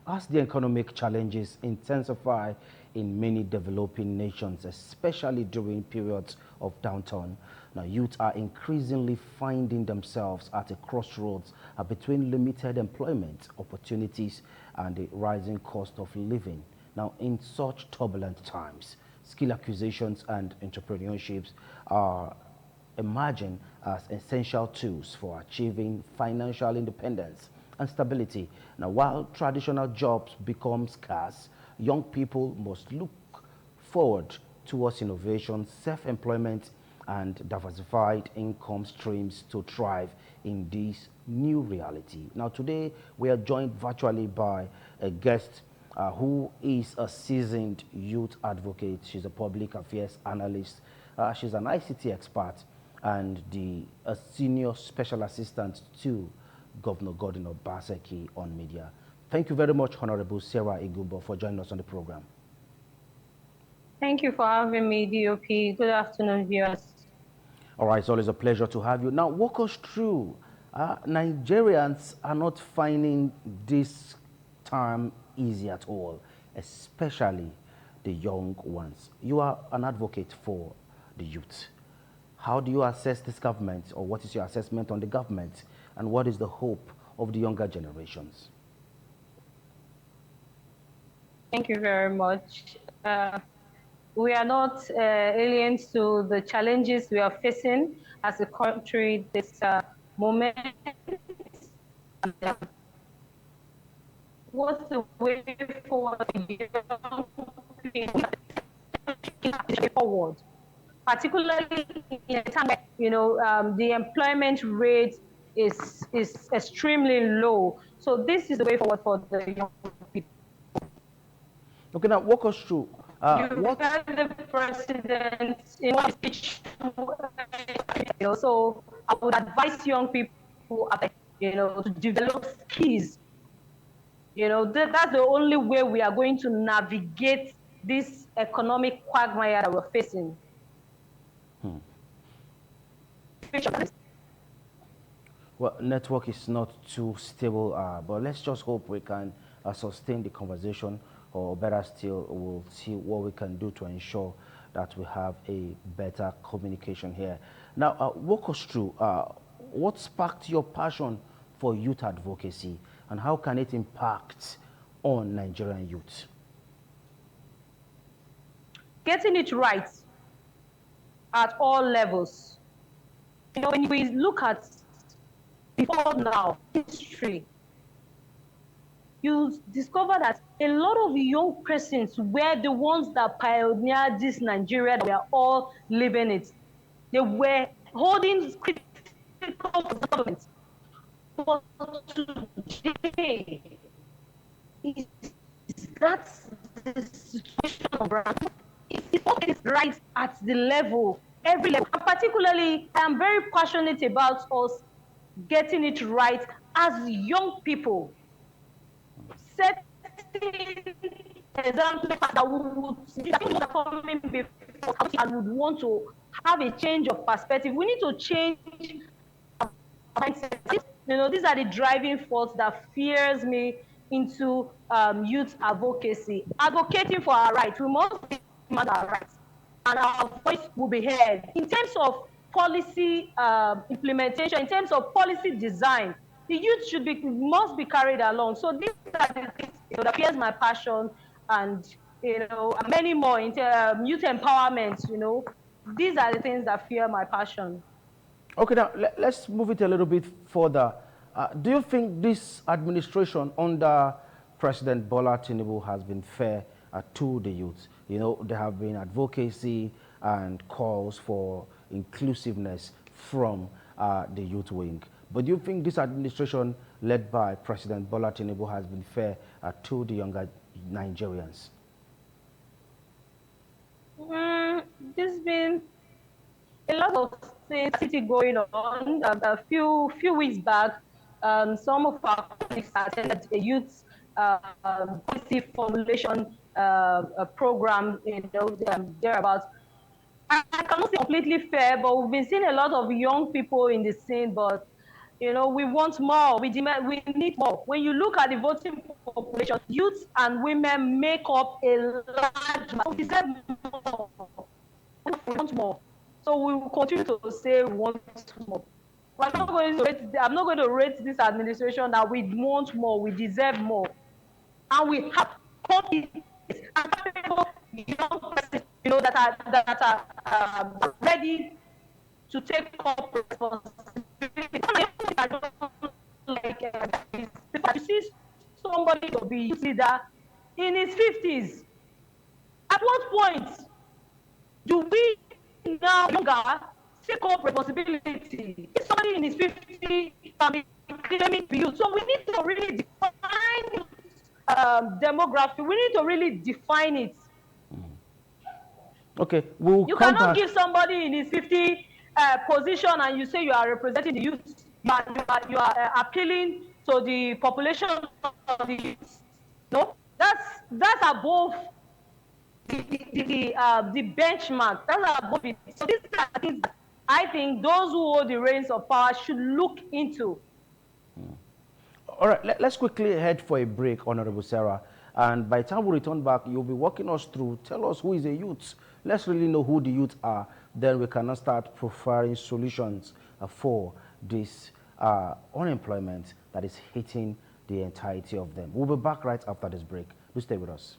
as the economic challenges intensify in many developing nations, especially during periods of downturn, now youth are increasingly finding themselves at a crossroads between limited employment opportunities and the rising cost of living. Now, in such turbulent times, skill acquisitions and entrepreneurships are emerging as essential tools for achieving financial independence and stability. Now, while traditional jobs become scarce, young people must look forward towards innovation, self-employment, and diversified income streams to thrive in this new reality. Now, today we are joined virtually by a guest who is a seasoned youth advocate. She's a public affairs analyst. She's an ICT expert and a senior special assistant to Governor Gordon Obaseki on media. Thank you very much, Honorable Sarah Igumbo, for joining us on the program. Thank you for having me, DOP. Good afternoon, viewers. All right, it's always a pleasure to have you. Now, walk us through. Nigerians are not finding this time easy at all, especially the young ones. You are an advocate for the youth. How do you assess this government, or what is your assessment on the government, and what is the hope of the younger generations? Thank you very much. We are not aliens to the challenges we are facing as a country this moment. What's the way forward? Forward, particularly in a time where the employment rate is extremely low. So this is the way forward for the young people. Okay, now walk us through. What the president in one speech, so I would advise young people, to develop skills. That's the only way we are going to navigate this economic quagmire that we're facing. Well, network is not too stable, but let's just hope we can sustain the conversation, or better still, we'll see what we can do to ensure that we have a better communication here. Now, walk us through what sparked your passion for youth advocacy, and how can it impact on Nigerian youth? Getting it right at all levels. When we look at before now history, you discover that a lot of young persons were the ones that pioneered this Nigeria that we are all living it. They were holding critical government. But today, is that the situation around? It's not right at the level, every level. And particularly, I am very passionate about us getting it right as young people. Setting examples that would coming before and would want to have a change of perspective. We need to change our mindset. These are the driving force that fears me into youth advocacy. Advocating for our rights, we must demand our rights, and our voice will be heard. In terms of policy implementation, in terms of policy design, the youth must be carried along. So these are the things that fears my passion, and many more in youth empowerment. These are the things that fear my passion. Okay, now let's move it a little bit further. Do you think this administration under President Bola Tinubu has been fair to the youth? There have been advocacy and calls for inclusiveness from the youth wing. But do you think this administration led by President Bola Tinubu has been fair to the younger Nigerians? There's been a lot of things going on. A few weeks back, some of our colleagues attended a youth policy formulation program, thereabouts. I cannot say completely fair, but we've been seeing a lot of young people in the scene, but You know, we want more. We demand. We need more. When you look at the voting population, youth and women make up a large. We deserve more. We want more. So we will continue to say we want more. We're not going to rate, I'm not going to rate this administration that we want more, we deserve more. And we have confidence and capable young persons, you know, that are ready to take up responsibility. I don't like you see somebody to be youth leader in his 50s. At what point do we now younger take up responsibility? If somebody in his 50s can be claiming to you, so we need to really define demography. We need to really define it. Okay, we'll You come cannot back. give somebody in his 50 position and you say you are representing the youth. You are appealing to the population of the youth. No, that's above the benchmark. That's above it. So these are things that I think those who hold the reins of power should look into. All right, let's quickly head for a break, Honorable Sarah. And by the time we return back, you'll be walking us through, tell us who is a youth. Let's really know who the youth are. Then we can now start profiling solutions for this unemployment that is hitting the entirety of them. We'll be back right after this break. Do stay with us.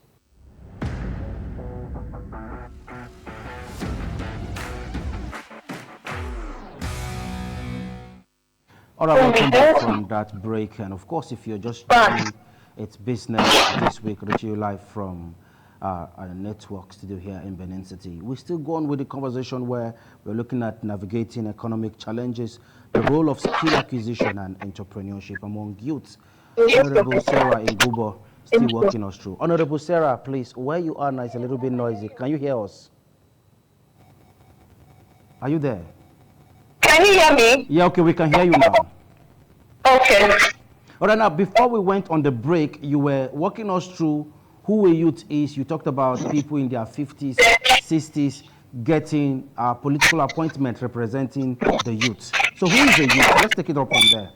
All right, welcome back from that break. And of course, if you're just joining, it's business this week, reaching you live from our network studio here in Benin City. We still go on with the conversation where we're looking at navigating economic challenges, the role of skill acquisition and entrepreneurship among youths. Honorable Sarah in Gubo still walking us through. Honorable Sarah, please, where you are now is a little bit noisy. Can you hear us? Are you there? Can you hear me? Yeah, okay, we can hear you now. Okay. All right, now, before we went on the break, you were walking us through who a youth is. You talked about people in their 50s, 60s getting a political appointment representing the youth. So who is a youth? Let's take it up from there.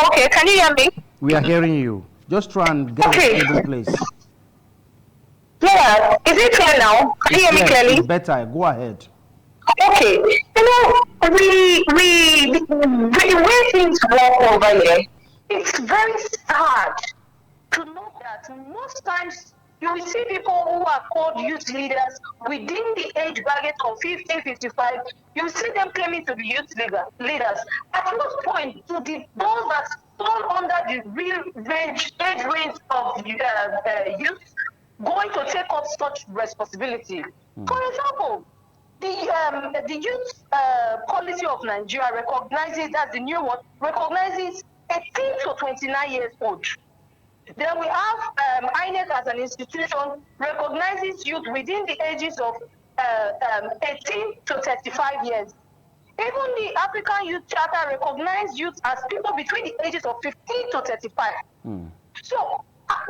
Okay, can you hear me? We are hearing you. Just try and get a stable place. Yeah, is it clear now? Can you hear me clearly? It's better. Go ahead. Okay. You know, the way things work over here, it's very sad to know that most times you will see people who are called youth leaders within the age bracket of 50, 55. You see them claiming to be youth leaders. At what point do those that fall under the real age range of youth going to take up such responsibility? For example, the youth policy of Nigeria recognizes that the new one recognizes 18 to 29 years old. Then we have INEC as an institution recognizes youth within the ages of 18 to 35 years. Even the African Youth Charter recognizes youth as people between the ages of 15 to 35. So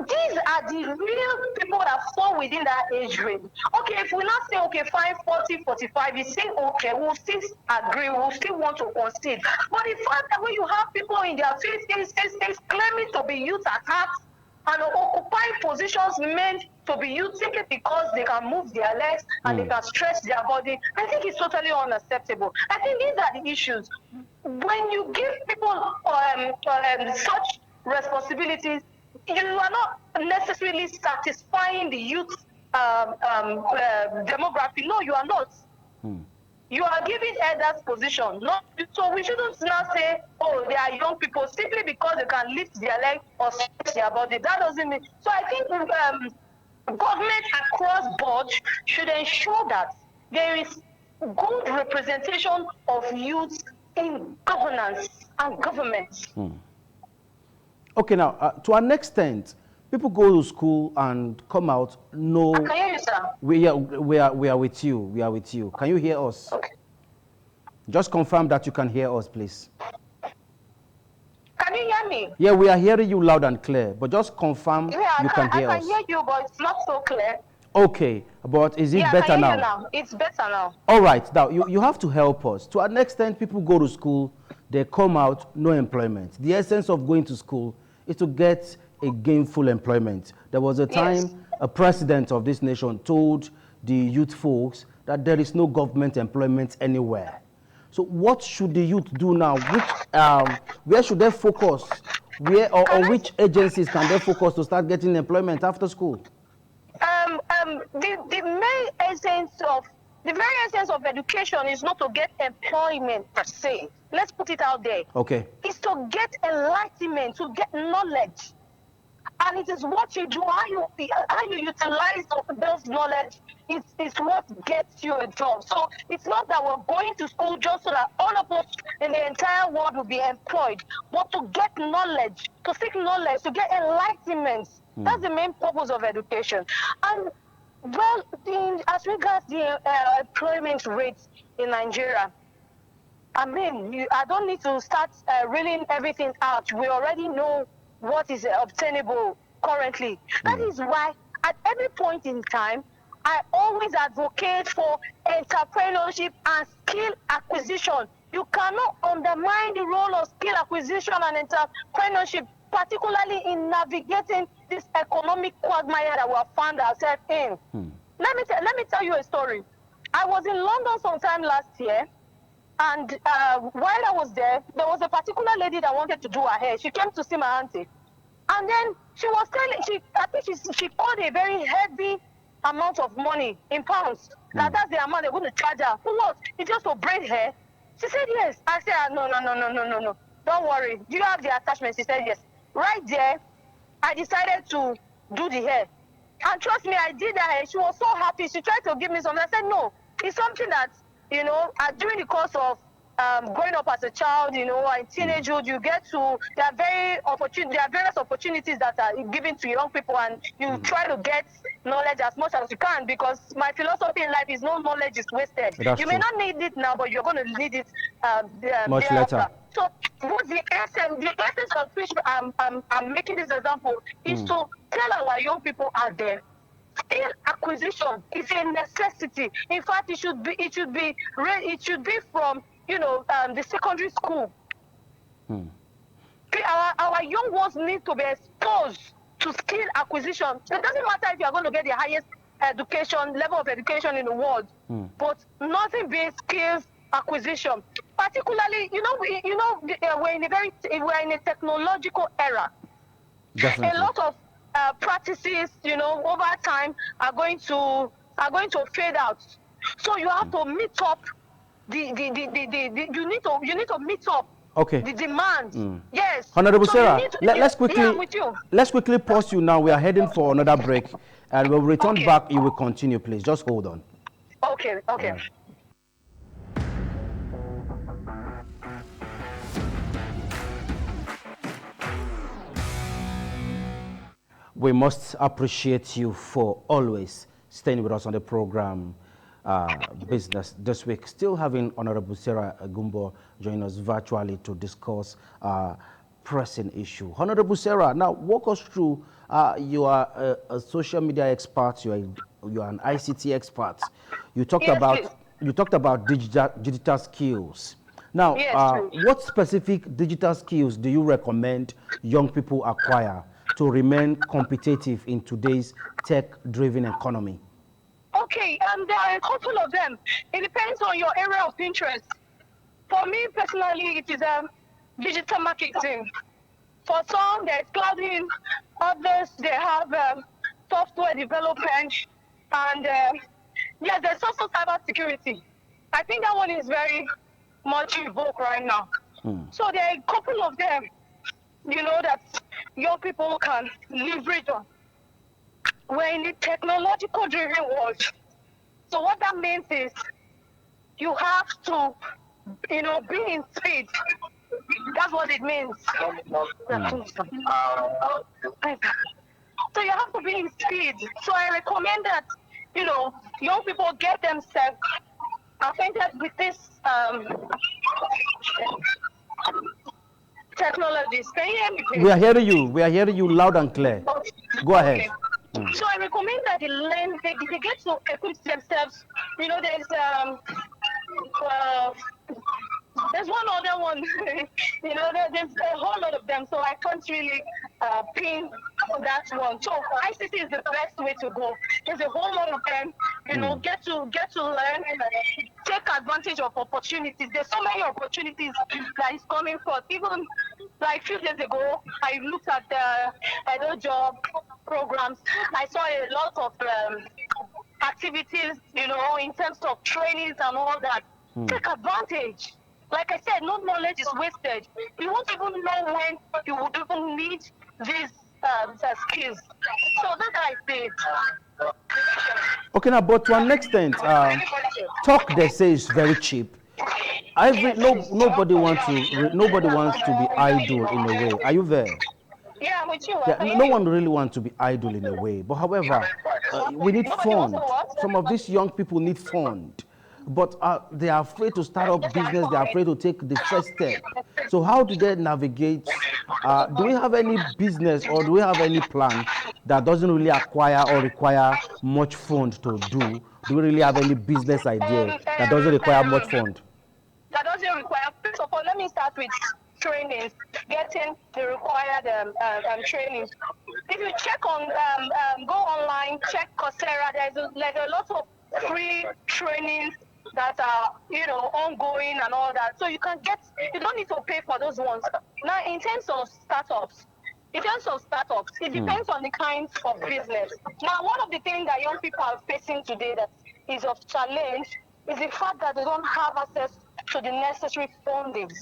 these are the real people that fall within that age range. Okay, if we not say, okay, fine, 40, 45, you say, okay, we'll still agree, we'll still want to concede. But the fact that when you have people in their 50s, 60s claiming to be youth at heart and occupying positions meant to be youth simply because they can move their legs and they can stretch their body, I think it's totally unacceptable. I think these are the issues. When you give people such responsibilities, you are not necessarily satisfying the youth demography. No, you are not. You are giving elders position. Not, so we shouldn't now say, oh, they are young people simply because they can lift their leg or stretch their body. That doesn't mean. So I think government across board should ensure that there is good representation of youth in governance and government. Okay, now, to an extent, people go to school and come out, no. I can hear you, sir. We are with you. We are with you. Can you hear us? Okay. Just confirm that you can hear us, please. Can you hear me? Yeah, we are hearing you loud and clear, but just confirm you can hear us. I can hear you, but it's not so clear. Okay, but is it better I can hear now? you now. It's better now. All right, now you have to help us. To an extent, people go to school, they come out, no employment. The essence of going to school is to get a gainful employment. There was a time Yes. a president of this nation told the youth folks that there is no government employment anywhere. So what should the youth do now? Where should they focus? Or Can I? which agencies can they focus to start getting employment after school? The main essence of the very essence of education is not to get employment per se. Let's put it out there. Okay. It's to get enlightenment, to get knowledge. And it is what you do, how you utilize those knowledge is what gets you a job. So it's not that we're going to school just so that all of us in the entire world will be employed, but to get knowledge, to seek knowledge, to get enlightenment. That's the main purpose of education. And well, as regards the employment rates in Nigeria, I mean, I don't need to start reeling everything out. We already know what is obtainable currently. That is why at every point in time, I always advocate for entrepreneurship and skill acquisition. You cannot undermine the role of skill acquisition and entrepreneurship, particularly in navigating this economic quagmire that we have found ourselves in. Let me tell you a story. I was in London sometime last year, and while I was there was a particular lady that wanted to do her hair. She came to see my auntie. And then she was telling, I think she called a very heavy amount of money in pounds. That's the amount they're going to charge her. For what? It's just to braid hair. She said yes. I said, no. Don't worry. Do you have the attachment? She said yes. Right there, I decided to do the hair. And trust me, I did her hair. She was so happy. She tried to give me something. I said, no. It's something that, during the course of growing up as a child, in teenagehood, you get to, there are various opportunities that are given to young people, and you try to get knowledge as much as you can, because my philosophy in life is no knowledge is wasted. You may not need it now, but you're going to need it much later. So what's the essence of which I'm making this example is to tell our young people out there, skill acquisition is a necessity. In fact, it should be from the secondary school. Our young ones need to be exposed to skill acquisition. It doesn't matter if you are going to get the highest level of education in the world, but nothing beats skills acquisition. Particularly, we're in a technological era. Definitely. A lot of practices, over time are going to fade out. So you have to meet up you need to meet up the demand. Yes. Honorable Sarah, let's quickly pause you now. We are heading for another break, and we'll return back. You will continue, please. Just hold on. Okay. Right. We must appreciate you for always staying with us on the program Business this week. Still having Honorable Sarah Gumbo join us virtually to discuss pressing issue. Honorable Sarah, now walk us through. You are a social media expert. You are an ICT expert. You talked about digital skills. Now, what specific digital skills do you recommend young people acquire to remain competitive in today's tech-driven economy? Okay, there are a couple of them. It depends on your area of interest. For me personally, it is digital marketing. For some, there's clouding. Others, they have software development. And there's also cyber security. I think that one is very much in vogue right now. So there are a couple of them, that young people can leverage on. We're in a technological driven world. So what that means is you have to, be in speed. That's what it means. So you have to be in speed. So I recommend that, young people get themselves acquainted with this technologies. Can you hear me, please? We are hearing you loud and clear. Go ahead. So I recommend that they get to equip themselves. There's uh, there's one other one, there's a whole lot of them, so I can't really pin that one. So ICT is the best way to go. There's a whole lot of them, get to learn, take advantage of opportunities. There's so many opportunities that is coming forth. Even like a few days ago, I looked at the job programs. I saw a lot of activities, in terms of trainings and all that. Take advantage. Like I said, no knowledge is wasted. You won't even know when you would even need these skills. So that's how I see it. Okay, now, but to an extent, talk they say is very cheap. Nobody wants to be idle in a way. Are you there? Yeah, I'm with you. Yeah, no one really wants to be idle in a way. But however, we need Nobody wants fund. to what? Some of these young people need fund. But they are afraid to start up business. They are afraid to take the first step. So how do they navigate? Do we have any business or do we have any plan that doesn't really acquire or require much fund to do? Do we really have any business idea that doesn't require much fund? That doesn't require. First of all, let me start with trainings, getting the required trainings. If you check on, go online, check Coursera. There's a lot of free trainings that are ongoing and all that. So you don't need to pay for those ones. Now, in terms of startups, it depends on the kinds of business. Now, one of the things that young people are facing today that is of challenge is the fact that they don't have access to the necessary fundings.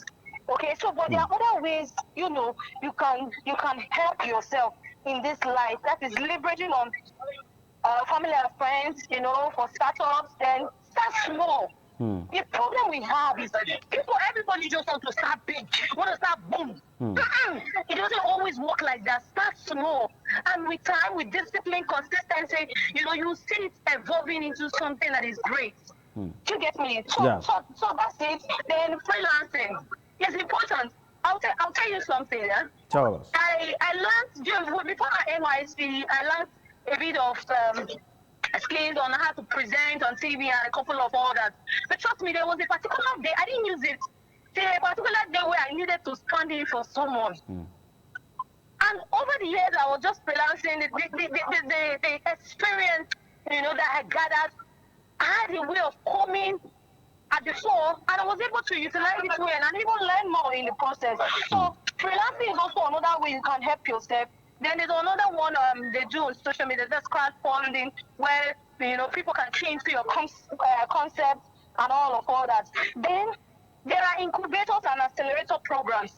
Okay, so but there are other ways, you can help yourself in this life. That is leveraging on family and friends, for startups. Then start small. The problem we have is that everybody just wants to start big, want to start boom. It doesn't always work like that. Start small, and with time, with discipline, consistency, you see it evolving into something that is great. Do you get me? So, Yeah. so that's it. Then freelancing is important. I'll tell you something. Yeah? Tell us. I learned before my NYC. I learned a bit of skills on how to present on TV and a couple of all that. But trust me, there was a particular day I didn't use it. Till a particular day where I needed to stand in for someone. And over the years, I was just freelancing. The experience, that I gathered, I had a way of coming at the floor, and I was able to utilize it well and even learn more in the process. So freelancing is also another way you can help yourself. Then there's another one they do on social media, that's crowdfunding, where people can key into your concept and all that. Then there are incubators and accelerator programs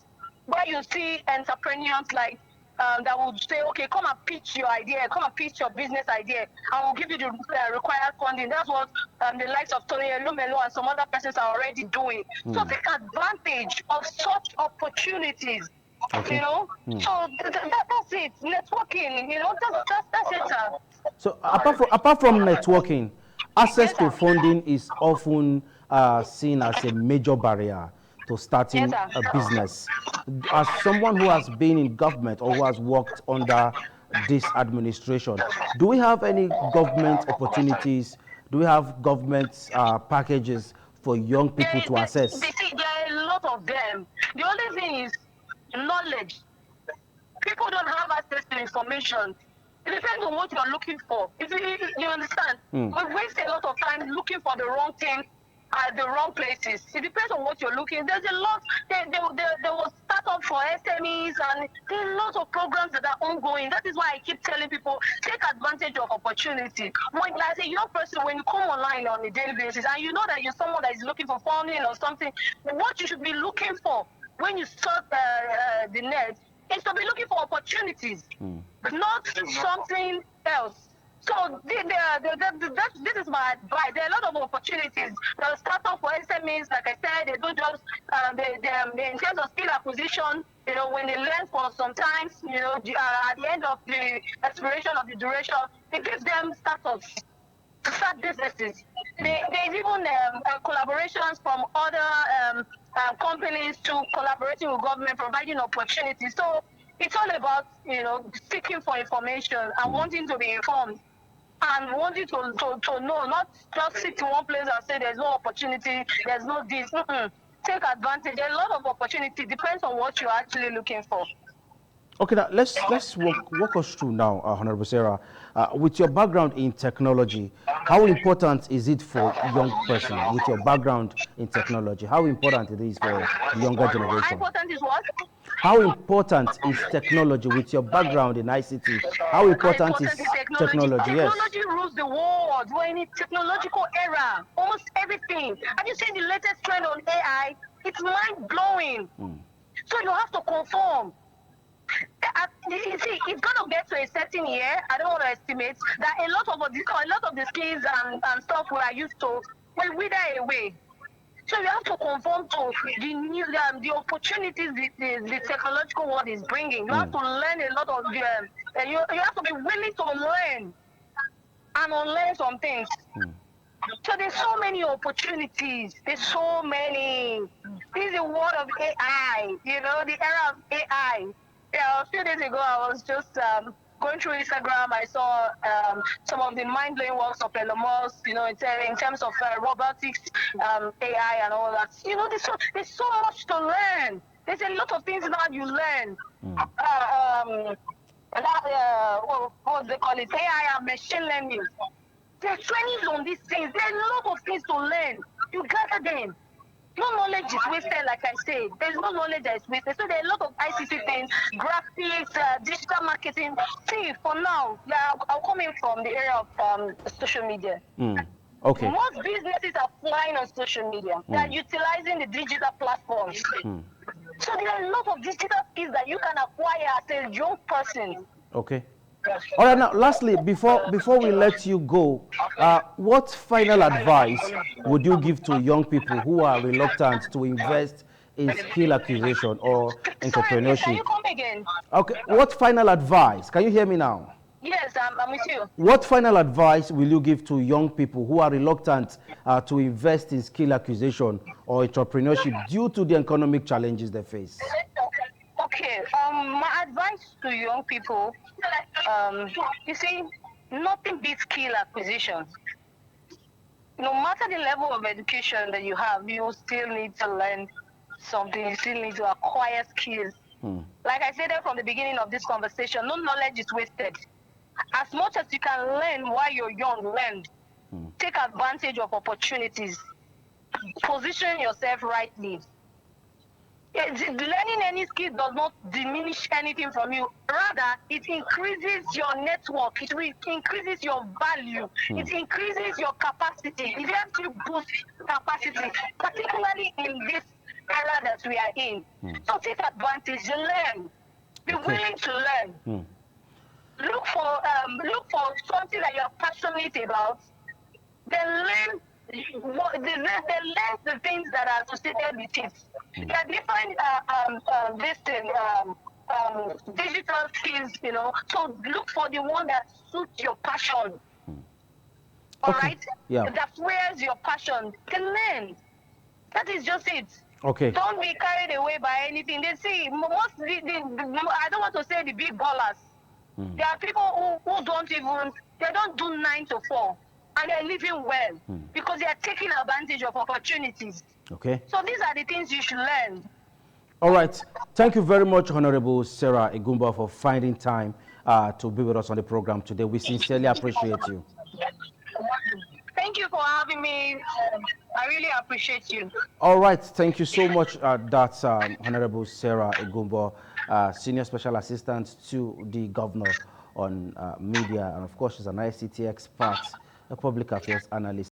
where you see entrepreneurs like that would say, okay, come and pitch your idea, come and pitch your business idea, and we'll give you the required funding. That's what the likes of Tony Lumelo and some other persons are already doing. So take advantage of such opportunities. Okay. So that's it. Networking, that's it. So apart from networking, access to funding is often seen as a major barrier to starting a business. As someone who has been in government or who has worked under this administration, do we have any government opportunities? Do we have government packages for young people to access? There are a lot of them. The only thing is knowledge. People don't have access to information. It depends on what you're looking for. If you understand, we waste a lot of time looking for the wrong thing at the wrong places. It depends on what you're looking. There's a lot. There was startup for SMEs, and there are lots of programs that are ongoing. That is why I keep telling people, take advantage of opportunity. When, as a young person, when you come online on a daily basis, and you know that you're someone that is looking for funding or something, what you should be looking for when you start the net is to be looking for opportunities, not something else. So this is my advice. There are a lot of opportunities. The startup for SMEs, like I said, they do jobs. They in terms of skill acquisition, when they learn for sometimes, at the end of the expiration of the duration, it gives them startups to start businesses. There's even collaborations from other companies to collaborating with government, providing opportunities. So it's all about, seeking for information and wanting to be informed and wanting to know, not just sit in one place and say there's no opportunity, there's no this. Take advantage. There's a lot of opportunity. Depends on what you're actually looking for. Okay, now let's walk us through now, Honorable Sarah. With your background in technology, how important is it for young person? With your background in technology, how important it is for the younger generation? How important is what? How important is technology with your background in ICT? How important is technology? Yes. Technology rules the world. We're in a technological era. Almost everything. Have you seen the latest trend on AI? It's mind blowing. So you have to conform. You see, it's gonna get to a certain year. I don't want to estimate that a lot of the skills and stuff we are used to will wither away. So you have to conform to the new the opportunities the technological world is bringing. You have to learn a lot of you have to be willing to learn and unlearn some things. So there's so many opportunities. There's so many. This is the world of AI. The era of AI. Yeah, a few days ago, I was just going through Instagram. I saw some of the mind-blowing works of Elon Musk, in terms of robotics, AI, and all that. There's so much to learn. There's a lot of things now you learn. What they call it? AI and machine learning. There's trainings on these things. There's a lot of things to learn. You gather them. No knowledge is wasted, like I said. There's no knowledge that is wasted. So there are a lot of ICT things, graphics, digital marketing. See, for now, I'm coming from the area of social media. Okay. Most businesses are flying on social media. They are utilizing the digital platforms. So there are a lot of digital skills that you can acquire as a young person. Okay. All right, now, lastly, before we let you go, what final advice would you give to young people who are reluctant to invest in skill acquisition or entrepreneurship? Sorry, can you come again? Okay, what final advice? Can you hear me now? Yes, I'm with you. What final advice will you give to young people who are reluctant to invest in skill acquisition or entrepreneurship due to the economic challenges they face? Okay, my advice to young people, you see, nothing beats skill acquisition. No matter the level of education that you have, you still need to learn something. You still need to acquire skills. Like I said from the beginning of this conversation, no knowledge is wasted. As much as you can learn while you're young, learn. Take advantage of opportunities. Position yourself rightly. Learning any skill does not diminish anything from you. Rather, it increases your network. It increases your value. It increases your capacity. It helps you boost capacity, particularly in this era that we are in. So take advantage. Learn. Be willing to learn. Look for something that you're passionate about. Then learn. They learn the things that are associated with it. There are different digital skills, So look for the one that suits your passion. All right? Yeah. That fuels your passion. Then learn. That is just it. Okay. Don't be carried away by anything. They see most I don't want to say the big ballers. There are people who don't do 9 to 4. And they're living well because they are taking advantage of opportunities. Okay. So these are the things you should learn. All right. Thank you very much, Honorable Sarah Egumba, for finding time to be with us on the program today. We sincerely appreciate you. Thank you for having me. I really appreciate you. All right. Thank you so much. That's Honorable Sarah Egumba, Senior Special Assistant to the Governor on Media. And of course, she's an ICT expert, a public affairs analyst.